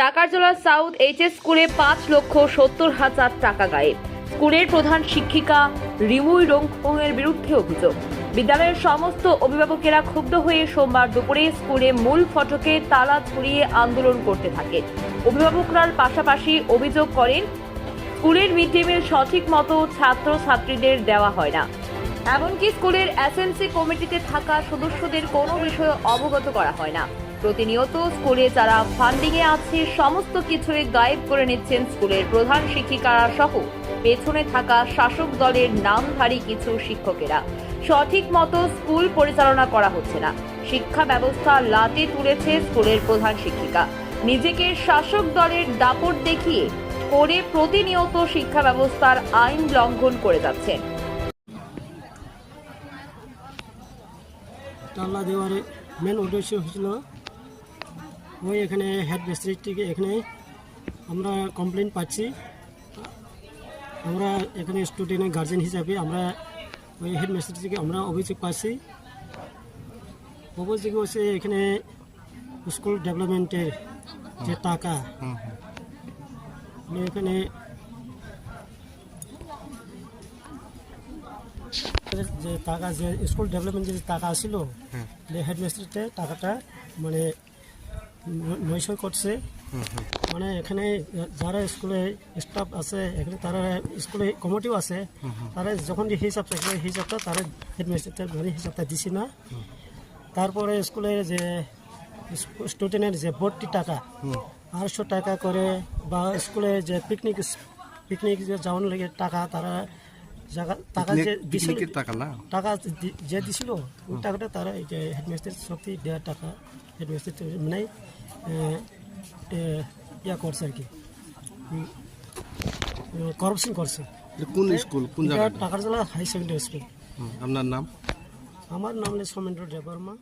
Takarjala south HS স্কুলে 5,70,000 টাকা গায়েব। স্কুলের প্রধান শিক্ষিকা রিমুই রংখংয়ের বিরুদ্ধে অভিযোগ। বিদ্যালয়ের সমস্ত অভিভাবকেরা ক্ষুব্ধ হয়ে সোমবার দুপুরে স্কুলে মূল ফটকে তালা ঝুলিয়ে আন্দোলন করতে থাকে। অভিভাবকরার পাশাপাশি অভিযোগ করেন স্কুলের মিড ডে মিল সঠিক মতো ছাত্রছাত্রীদের দেওয়া হয় না। এমনকি স্কুলের এসএমসি কমিটিতে থাকা সদস্যদের কোনো বিষয়ে অবগত করা হয় না। প্রতিনিয়ত স্কুলে যারা ফান্ডিংয়ে আছে সমস্ত কিছুই গায়েব করে নিচ্ছেন স্কুলের প্রধান শিক্ষিকারা সহ পেছনে থাকা শাসক দলের নামধারী কিছু শিক্ষকেরা। সঠিক মতো স্কুল পরিচালনা করা হচ্ছে না। শিক্ষা ব্যবস্থা লাটে তুলেছে স্কুলের প্রধান শিক্ষিকা। নিজেকে শাসক দলের দাপট দেখিয়ে করে প্রতিনিয়ত শিক্ষা ব্যবস্থার আইন লঙ্ঘন করে যাচ্ছেন। তালা দেওয়ার মেন উদ্দেশ্য হয়েছিল ওই এখানে হেড মিস্ত্রির থেকে এখানে আমরা কমপ্লেন পাচ্ছি। আমরা এখানে স্টুডেন্টের গার্জেন হিসাবে আমরা ওই হেড মিস্ত্রি থেকে আমরা অভিযোগ পাচ্ছি। অভিযোগ হচ্ছে এখানে স্কুল ডেভেলপমেন্টের যে টাকা এখানে যে টাকা যে স্কুল ডেভেলপমেন্টের যে টাকা ছিল হেডমিস্ট্রিতে টাকাটা মানে নৈশয় করছে। মানে এখানে যারা স্কুলে স্টাফ আছে এখানে তারা স্কুলে কমিটিও আছে, তারা যখন যে হিসাব থাকবে হিসাবটা তারা হেডমিস্ট্রিতে মানে হিসাবটা দিছি না। তারপরে স্কুলের যে স্টুডেন্টের যে ভর্তি টাকা 800 টাকা করে বা স্কুলে যে পিকনিক যে যাওয়ার লাগে টাকা তারা টাকা যে টাকা যে দিছিল ওই টাকাটা তারা এই যে হেডমিস্ট্রির শক্তি দেওয়ার টাকা হেডমিস্ট্রি মানে ইয়া করছে আর কি, করাপশন করছে। কোন স্কুল, কোন জায়গা? Takarjala high secondary school. আপনার নাম? আমার নাম হলো সৌমেন্দ্র দেববর্মা।